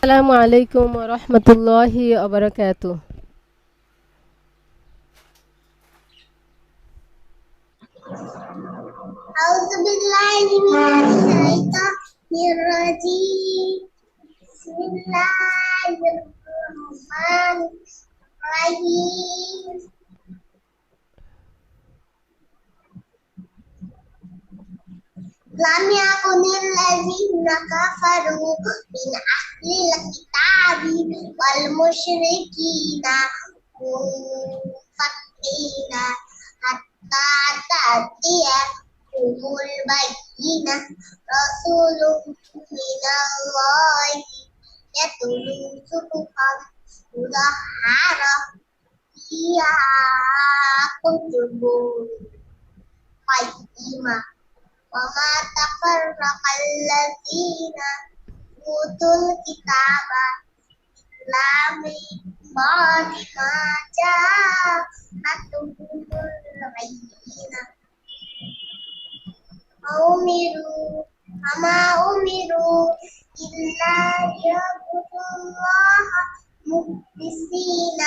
আসসালামু আলাইকুম ওয়া রাহমাতুল্লাহি ওয়া বারাকাতুহু। أعوذ بالله من الشيطان الرجيم بسم الله الرحمن الرحيم لم يكن الذين كفروا من أهل الكتاب والمشركين منفكين حتى تأتيهم البينة رسول من الله يتلو صحفا مطهرة فيها كتب قيمة وما تفرق الذين أوتوا الكتاب إلا من بعد ما جاءتهم البينة وما أمروا إلا ليعبدوا الله مخلصين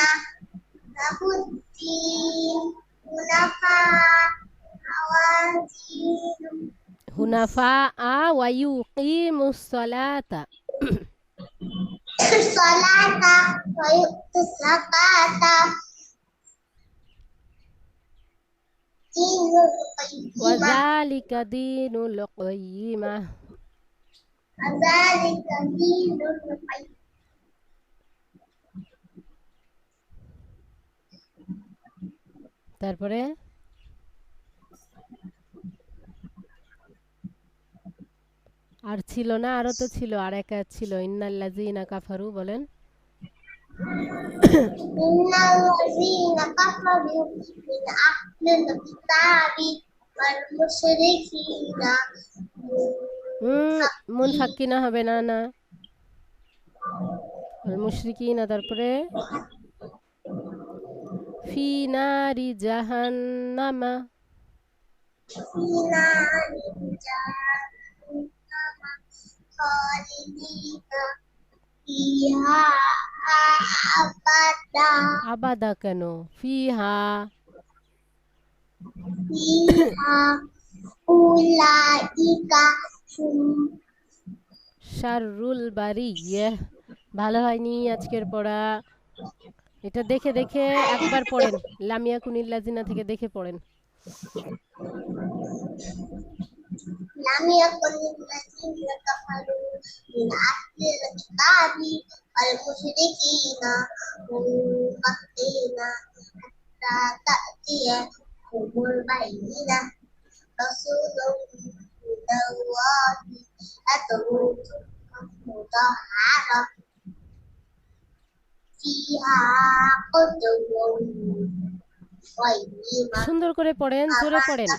له الدين حنفاء ودين Hunafa'a wa yuqimus salata. الصلاة ويؤتوا الزكاة دين Wa القيمة dzalika dinul qayyimah. وذلك دين القيمة তারপরে আর ছিল না, আরো তো ছিল, আর এক আয়াত ছিল ইন্নাল্লাযীনা কাফারু বলেন। إن الذين كفروا من أهل الكتاب والمشركين মুনফাক্কিনা হবে না, না আল মুশরিকিনা। তারপরে ফি নারি জাহান্নামা। في نار جهنم خالدين فيها أبدا আবাদা কেন? ফিহা فيها أولئك هم শাররুল বারিয়াহ। ভালো হয়নি আজকের পড়া। এটা দেখে দেখে একবার পড়েন, লামিয়া কুনিল্লাজিনা থেকে দেখে পড়েন। لم يكن الذين كفروا من أهل الكتاب والمشركين منفكين حتى تأتيهم البينة رسول من الله يتلو صحفا مطهرة فيها كتب قيمة সুন্দর করে পড়েন, জোরে পড়েন।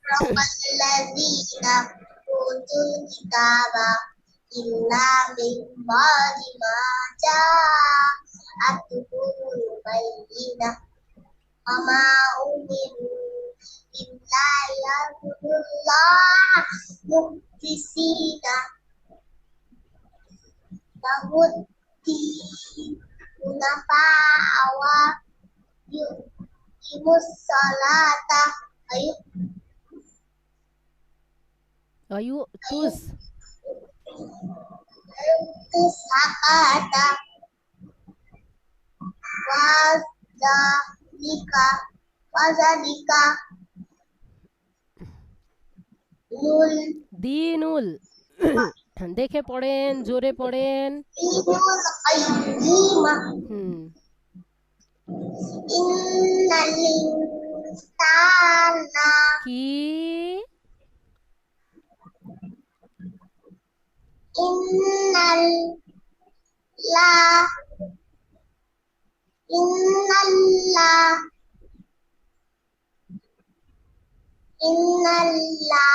تفرق الذين أوتوا الكتاب إلا من بعد ما جاءتهم البينة وما أمروا إلا ليعبدوا الله مخلصين له الدين حنفاء ويقيموا الصلاة অয়ুতুস ويؤتوا الزكاة وذلك দিনুল। দেখে পড়েন, জোরে পড়েন। دين القيمة হুম إن الإنسان কি إن الله إن الله إن الذين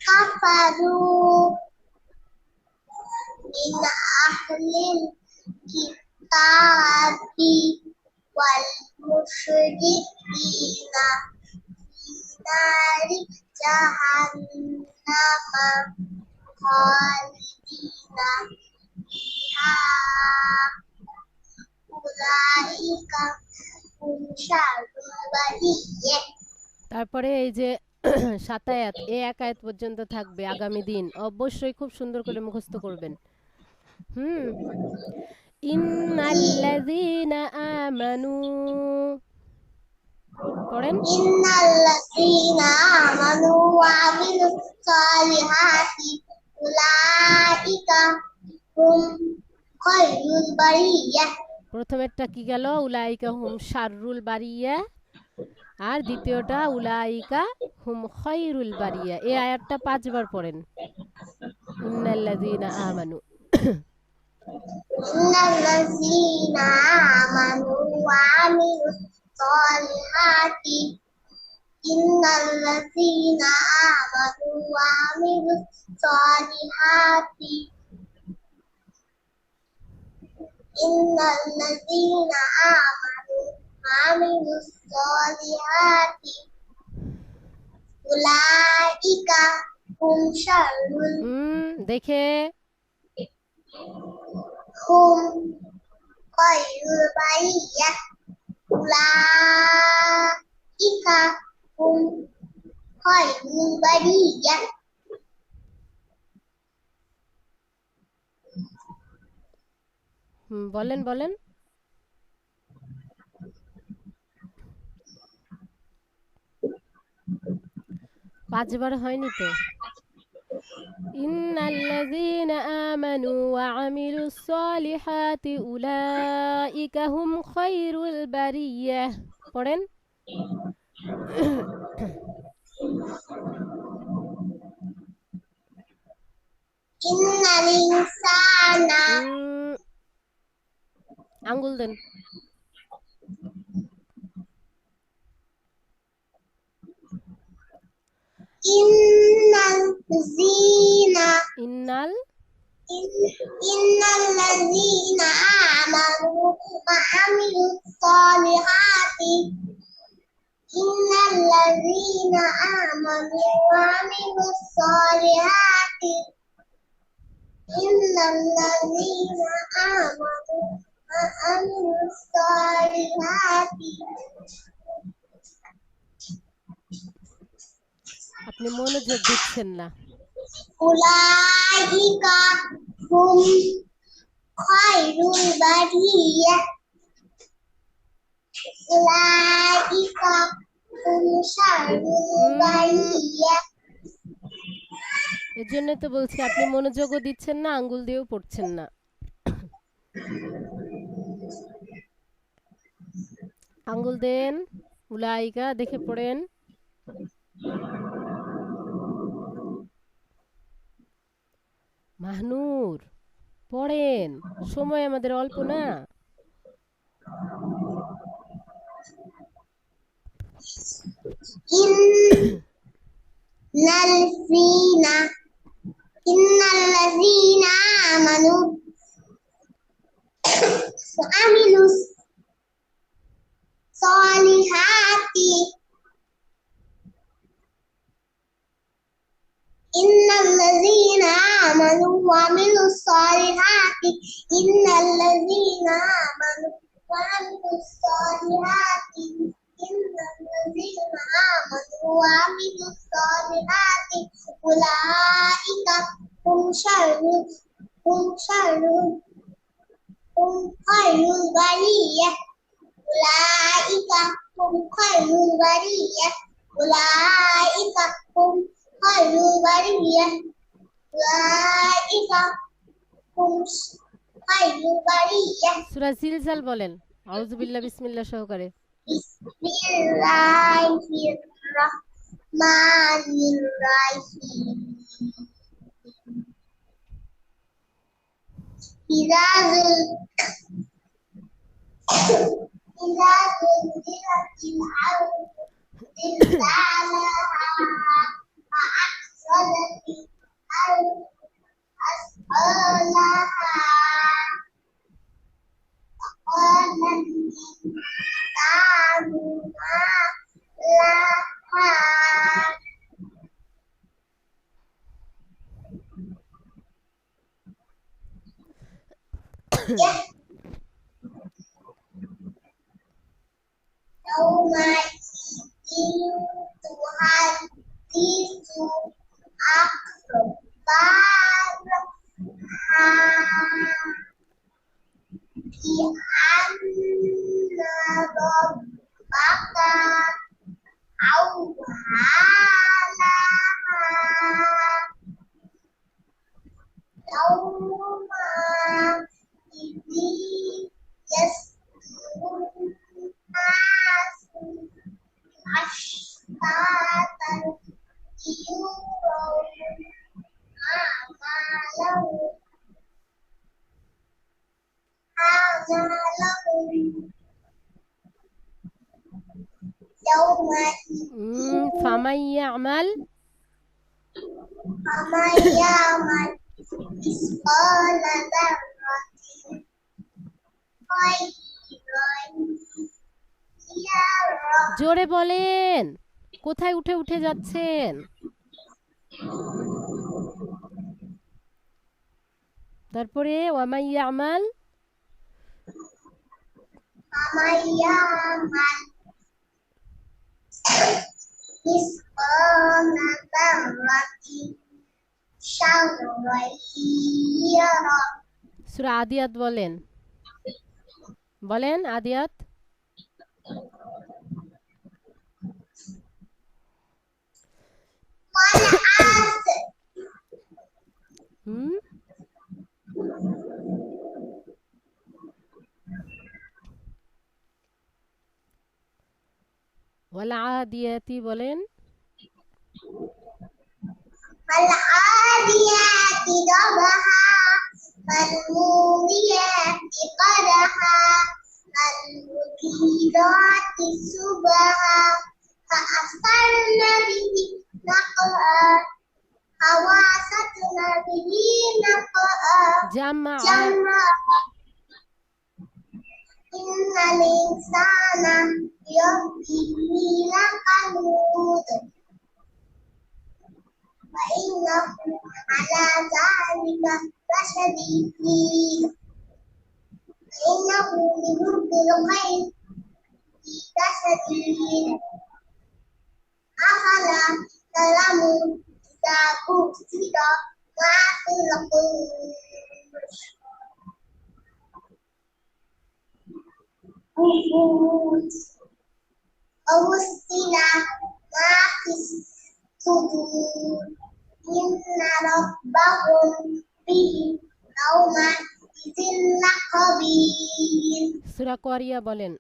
كفروا من أهل الكتاب والمشركين في نار جهنم خالدين فيها أولئك هم شر البرية তারপরে এই যে ৭ আয়াত, এই এক আয়াত পর্যন্ত থাকবে আগামী দিন, অবশ্যই খুব সুন্দর করে মুখস্থ করবেন। হুম। ইন্নাল্লাযীনা আমানু, পড়েন। إن الذين آمنوا وعملوا الصالحات أولئك هم خير البرية প্রথমেরটা কি গেল? উলাইকা হুম শাররুল বারিয়া, আর দ্বিতীয়টা উলাইকা হুম খায়রুল বারিয়া। এই আয়াতটা 5 বার পড়েন। ইন্নাল্লাযীনা আমানু। إن الذين آمنوا وعملوا الصالحات إن الذين آمنوا وعملوا الصالحات إن الذين آمنوا وعملوا الصالحات أولئك هم شر দেখে هم خير البرية أولئك هم خير البرية বলেন বলেন। পাঁচবার হয়নি তো। ইন্নাল্লাযীনা আমানু ওয়া আমিলুস সলিহাতি উলাইকা হুম খায়রুল বারিয়াহ। পড়েন। إن الإنسان আঙ্গুল দেন। إن الذين آمنوا وعملوا الصالحات إن الذين آمنوا وعملوا الصالحات إن الذين آمنوا وعملوا الصالحات আপনি মনোযোগ দিচ্ছেন না। أولئك هم خير البرية أولئك هم شر البرية এর জন্য তো বলছি আপনি মনোযোগও দিচ্ছেন না, আঙ্গুল দিয়েও পড়ছেন না। আঙ্গুল দেন, উলাইকা দেখে পড়েন। মাহনুর পড়েন, সময় আমাদের অল্প না। إن الذين آمنوا وعملوا الصالحات إن الذين آمنوا وعملوا الصالحات إن الذين آمنوا وعملوا الصالحات إن الذين آمنوا وعملوا الصالحات أولئك هم خير هم خير البرية أولئك هم خير البرية أولئك هم خير البرية أولئك هم خير البرية সূরা জিলজাল বলেন, আউযু বিল্লাহ বিসমিল্লাহ সহকারে। বিসমিল্লাহির রহমানির রহিম إذا زلزلت الأرض زلزالها وأخرجت الأرض أثقالها وقال الإنسان ما لها تحدث أخبارها بأن ربك أوحى لها يومئذ يصدر الناس أشتاتا ليروا أعمالهم يومئذ فمن يعمل فمن يعمل مثقال ذرة خيرا يره জোরে বলেন, কোথায় উঠে উঠে যাচ্ছেন? তারপরে ওয়ামান ইয়ামাল فمن يعمل مثقال ذرة شرا يره সূরা আদিয়াত বলেন, বলেন আদিয়াত। والعصر হুম ওয়ালাদিয়াতি বলেন, والعاديات ضبحا فالموريات قدحا فالمغيرات صبحا فأثرن به نقعا فوسطن به نقعا জামা جمعا إن الإنسان لربه لكنود وإنه على ذلك لشديد وإنه لحب الخير لشديد أفلا تعلم إذا بسط ما في القبور ووصل ما في الصدور إن ربهم بهم يومئذ لخبير সূরা কোরিয়া বলেন,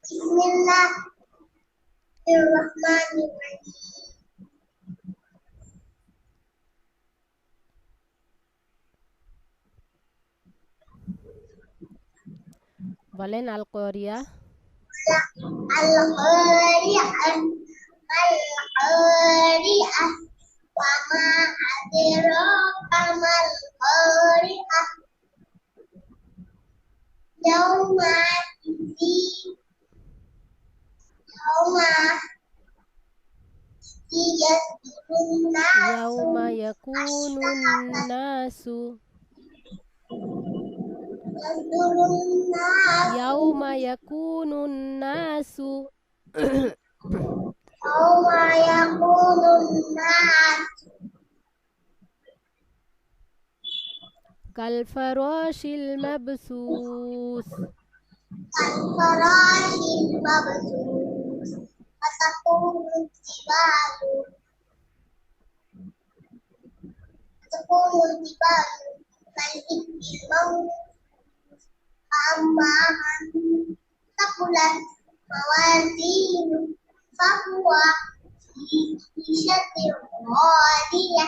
بسم الله الرحمن الرحيم বলেন আল কোরিয়া। القارعة ما القارعة وما أدراك ما القارعة يومئذ يصدر الناس ইয়াউমা ইয়াকুনুন নাসু يصدر الناس ইয়াউমা ইয়াকুনুন নাসু يوم يكون الناس কাল ফারাশিল মাবসুস كالفراش المبثوث فتكون الجبال كالإبل المنفوش فأما من ثقلت موازينه فهو في عيشة راضية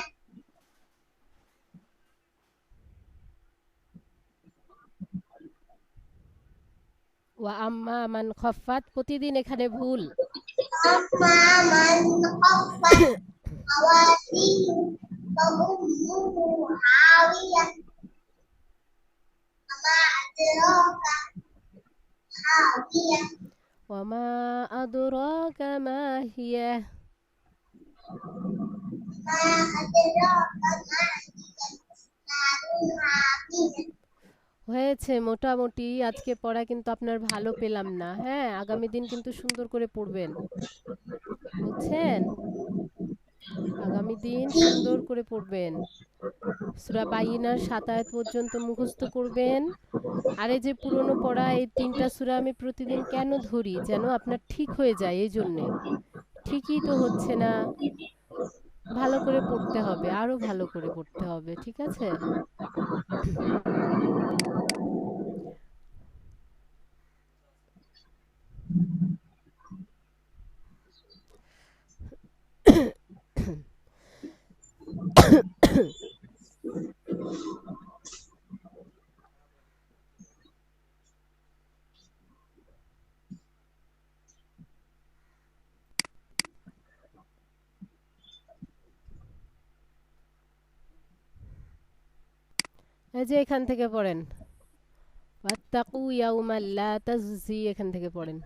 ওয়া আম্মা মান খাফাত, প্রতিদিন এখানে ভুল। أما من خفت موازينه فأمه هاوية وما أدراك هاوية ওয়ামা আদরাকা মা হিয়া ما أدراك ما هي نار حامية হয়েছে মোটামুটি। আজকে পড়া কিন্তু আপনার ভালো পেলাম না। হ্যাঁ, আগামী দিন কিন্তু সুন্দর করে পড়বেন, বুঝছেন? আগামী দিন সুন্দর করে পড়বেন। সূরা বাইয়িনার ৭ আয়াত পর্যন্ত মুখস্থ করবেন। আর এই যে পুরনো পড়া এই ৩টা সূরা আমি প্রতিদিন কেন ধরি? যেন আপনার ঠিক হয়ে যায় এইজন্যে। ঠিকই তো হচ্ছে না। ভালো করে পড়তে হবে, আরো ভালো করে পড়তে হবে। ঠিক আছে? এই যে এখান থেকে পড়েন। ওয়াত্তাকু ইয়াউমাল লা তাজজি, এখান থেকে পড়েন।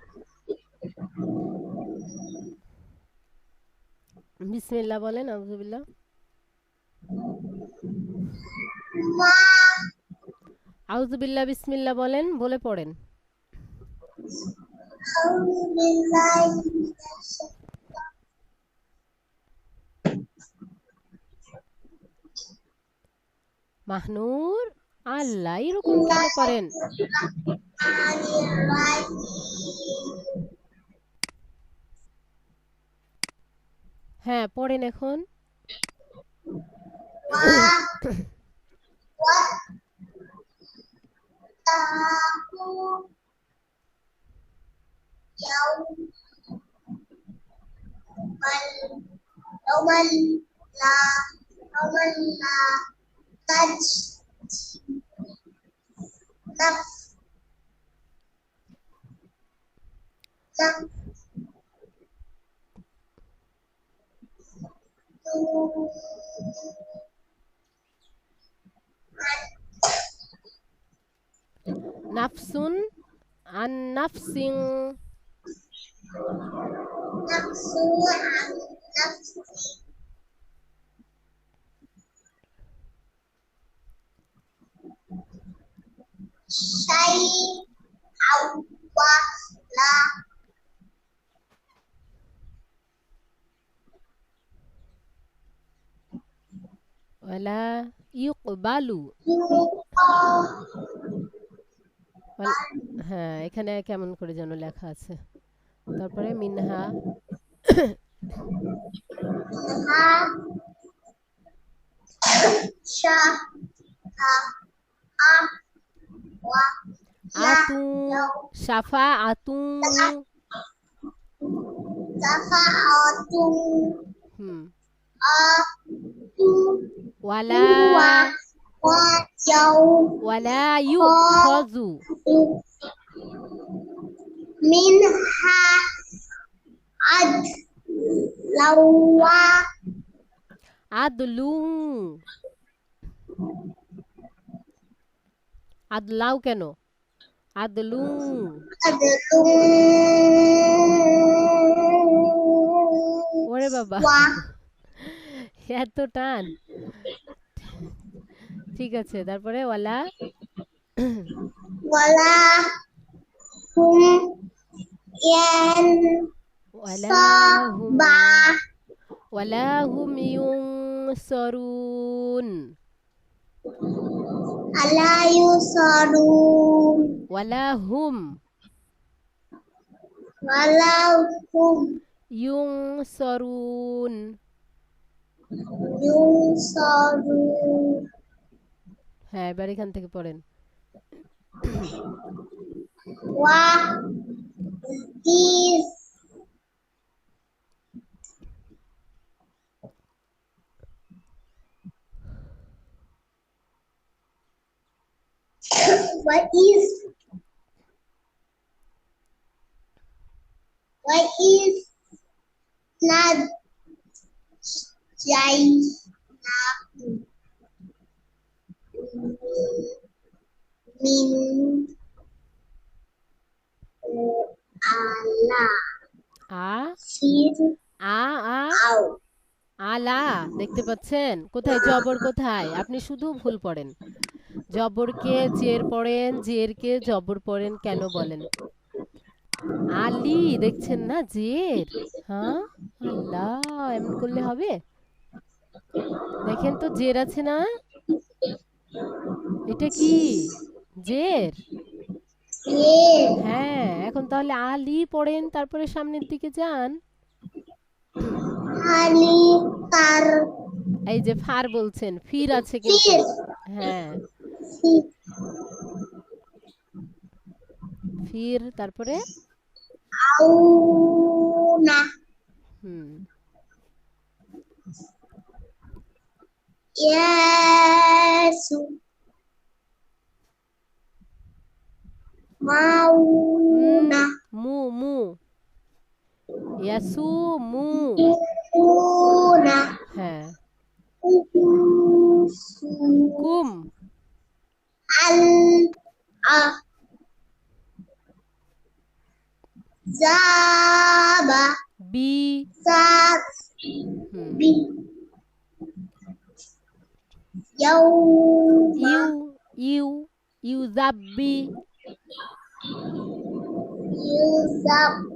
বিসমিল্লাহ বলেন, আউযুবিল্লাহ। ما আউযুবিল্লাহ বিসমিল্লাহ বলেন, বলে পড়েন। أعوذ بالله من মাহনুর, আল্লাহ এরকম কেন করেন? الشيطان الرجيم হ্যাঁ, পড়েন এখন। واتقوا يوما لا يوما لا تجزي نفس নাফসুন আন নাফসিং। نفس عن نفس شيئا ولا ওয়ালা ইউকবালু। হ্যাঁ, এখানে কেমন করে যেন লেখা আছে। তারপরে মিনহা। আতু, সাফা আতু। হুম। ওয়ালা ওয়ালা ইউখাযু منها عدلا আদলু। আদলাও কেন? আদলু। ওরে বাবা, এত টান। ঠিক আছে, তারপরে ওয়ালা ولا هم ওয়ালা হুম ينصرون ওয়ালা হুম ইউনসারুন। ألا يصرون ওয়ালা হুম ولا هم ইউনসারুন। ينصرون হ্যাঁ, এবার এখান থেকে পড়েন। وإذ وإذ وإذ نجيناكم من آلاء আ আ আ فرعون আলা দেখতে পাচ্ছেন? কোথায় জবর কোথায়? আপনি শুধু ভুল পড়েন। জবরকে জের পড়েন, জেরকে জবর পড়েন কেন বলেন? আলী দেখছেন না জের। হ্যাঁ, আল্লাহ, এমন করলে হবে? দেখেন তো জের আছে না? এটা কি জের? Yes. হ্যাঁ, এখন তাহলে আলী পড়েন, তারপরে সামনের দিকে যান। Ali tar এই যে ফার বলছেন, ফির আছে কিন্তু। fir হ্যাঁ, fi ফির তারপরে auna হুম, yasu উম, mauna মু মু ইয়াসু মু। una হ্যাঁ, usu কুম al a zaba বি sat হুম, bi yauma ইউ ইউ ইউজাব্বি yuzabbi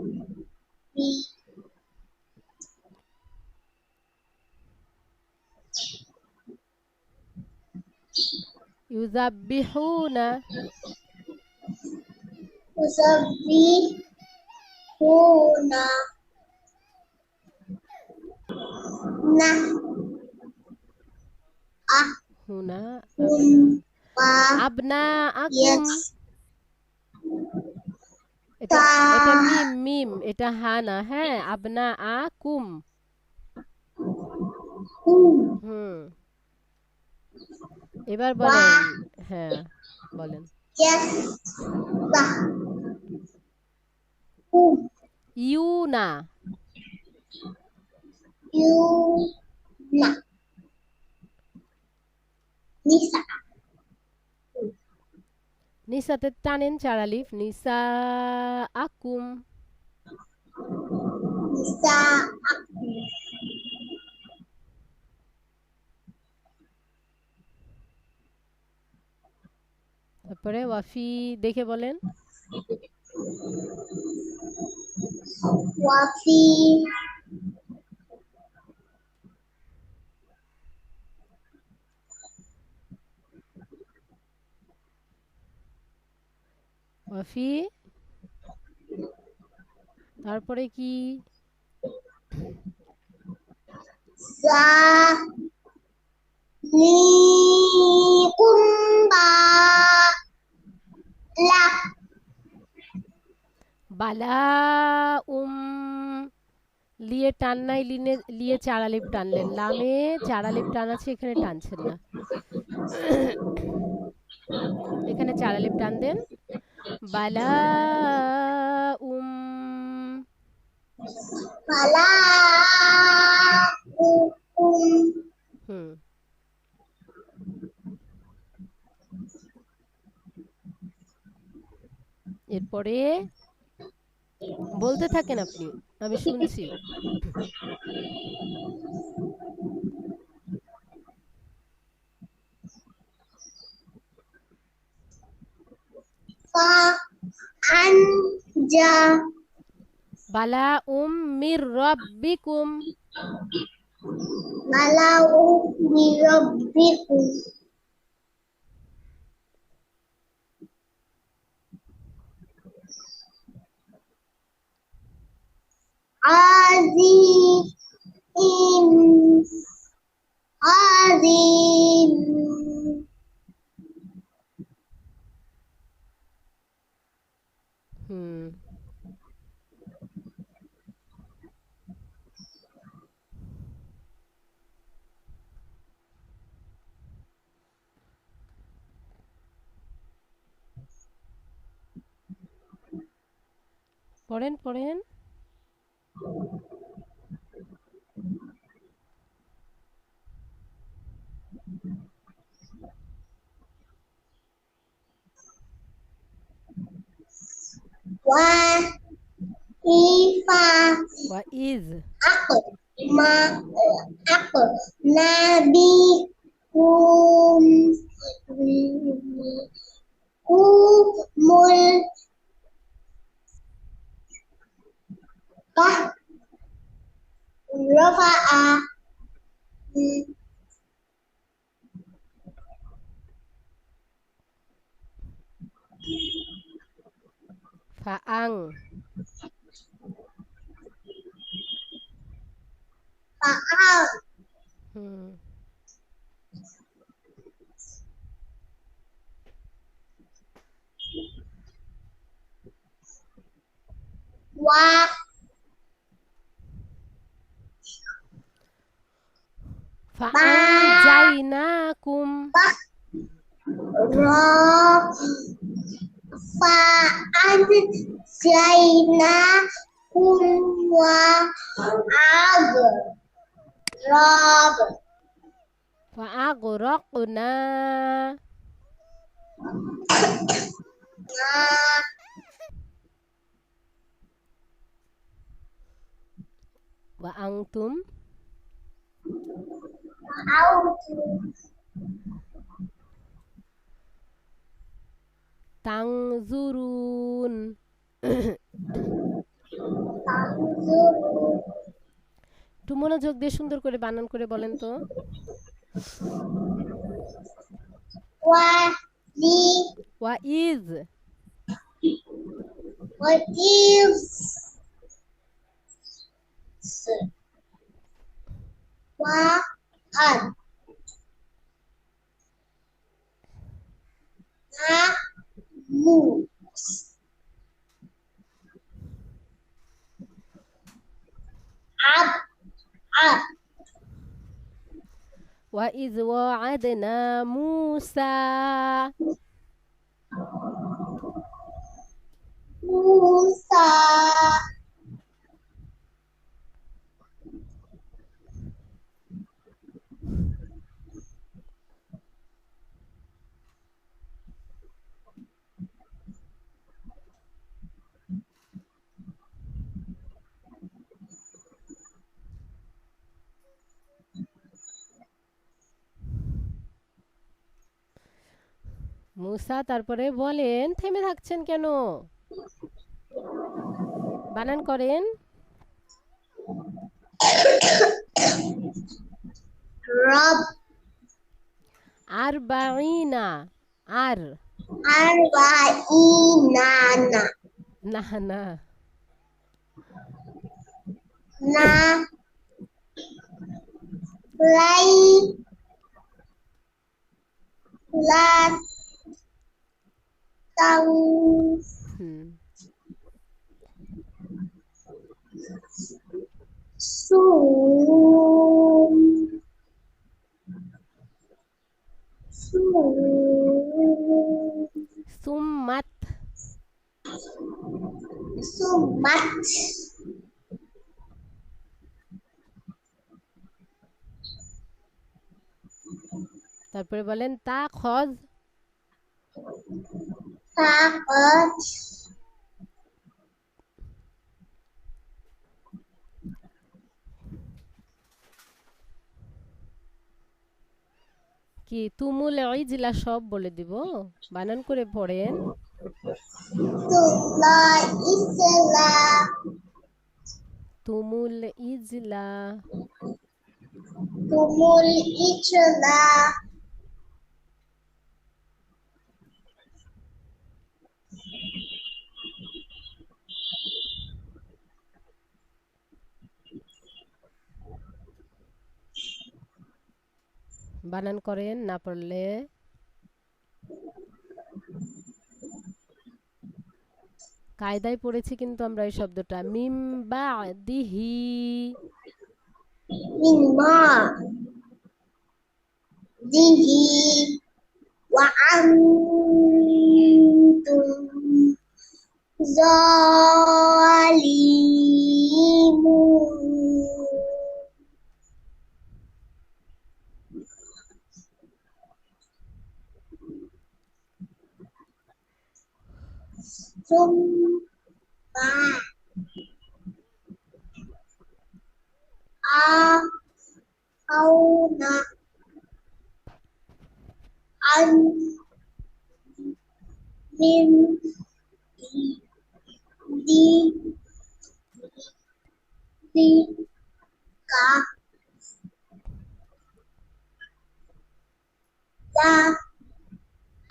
ইউজাব্বিহুনা yusabbihuna nah হুনা ahum আবনা pa আবনা আকুম। yes এটা ta এটা মিম মিম, এটা হা না। হ্যাঁ, আবনা আকুম। hum হুম, এবার wa বলেন। হ্যাঁ, বলেন। yes ta hum ইউনা yuna nisa নিসাতে টানেন চার আলিফ, নিসা আকুম। nisa তারপরে ওয়াফি দেখে বলেন। wafi ওয়াফি তারপরে কি? za likumba la বালা উম লিয়ে টান নাই, লিনে লিয়ে চার আলিফ টানলেন, লামে চার আলিফ টান আছে, এখানে টানছেন না। এখানে চার আলিফ টান দেন। বালা উম fala হুম, এরপরে বলতে থাকেন আপনি, আমি শুনছি। fa anja বালা Mir রব্বিকুম। malau mirabbikum azim azim হুম, পড়েন পড়েন। wa ifa ওয়া is aku ma aku nabi kum kumul kah rafa'a Faang. fa'al Hmm. wa Faang jainakum. ra fa'an zaina kumwa ag rab Fa'aghraqna. na Wa antum autu tanzurun. tanzuru একটু মনোযোগ দিয়ে সুন্দর করে বানান করে বলেন তো। wa li ওয়া is what is wa an na mu ab ab ওয়া ইজ ওয়া'adna মুসা musa মুসা তারপরে বলেন থেমে থাকছেন কেন? বানান করেন। rab আরবাঈনা আর arba'inana না না na lai la tang হুম sum sum সুম্মাত sumat তারপরে বলেন তাখজ takat কি তুমুল ইজলা সব বলে দিব বানান করে পড়েন। tula isla তুমুল ইজলা tumul ichla বানান করেন না পারলে। কায়দায় পড়েছি কিন্তু আমরা এই শব্দটা মিম বাদিহি mimma dihi wa antum zalimun summa a auna an min di di ka la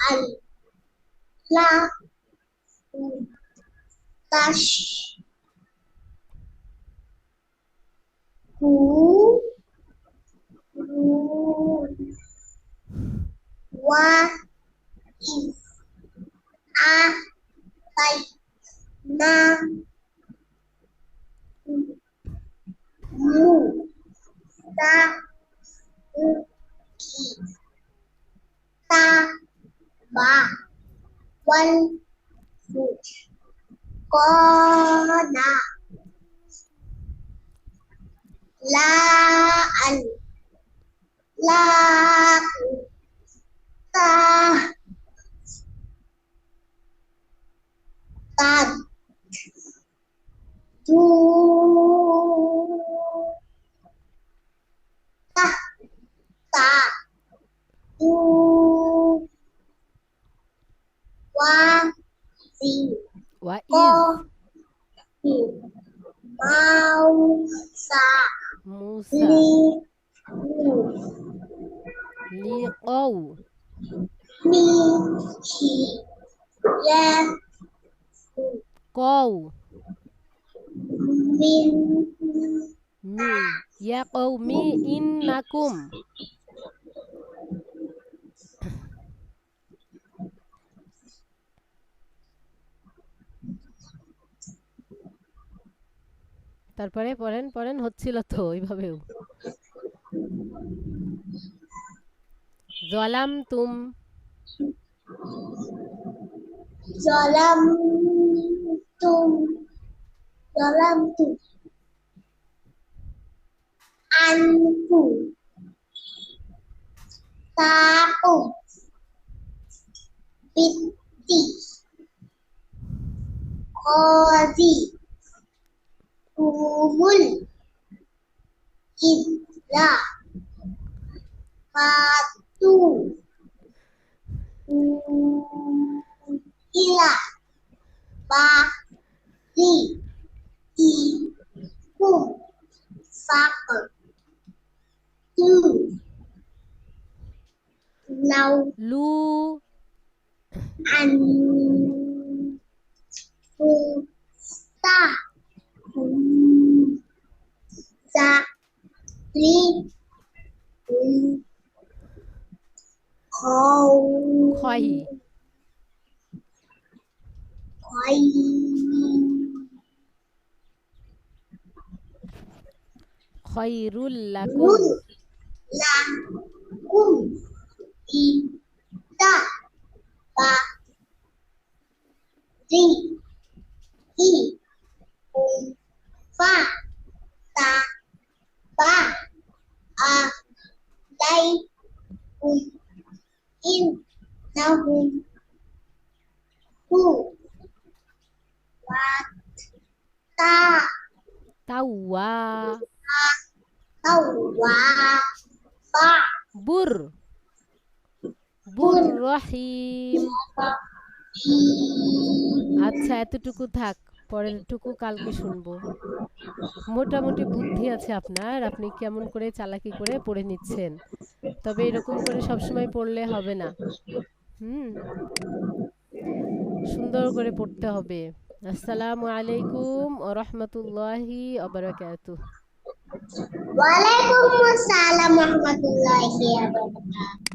al la tash hu wa is a tai na mu ta ki ta ba wal fu ko na la al la ta ta du ta ta du wa si Wa ko iz mau sa Musa li liqaw mi hi ya qaw min mi ya qaumi innakum তারপরে পড়েন হচ্ছিল তো ওইভাবেও যালামতুম zalam tum zalam tum anku tahu bitti qadi umul idla patu ila bari ikum sak tu lau লু an ta za li khâu খয় khoai Khairul লাকুম rul la kum ita ba ri i fa ta ba a dai in nahum hu wa ta তাওয়া wa ba বুর বুর রহিম আচ্ছা এতটুকু থাক পরেরটুকু কালকে শুনবো মোটামুটি বুদ্ধি আছে আপনার আপনি কেমন করে চালাকি করে পড়ে নিচ্ছেন তবে এরকম করে সবসময় পড়লে হবে না হুম সুন্দর করে পড়তে হবে আসসালামু আলাইকুম ওয়া রাহমাতুল্লাহি ওয়া বারাকাতুহু Waalaikumsalam warahmatullahi wabarakatuh.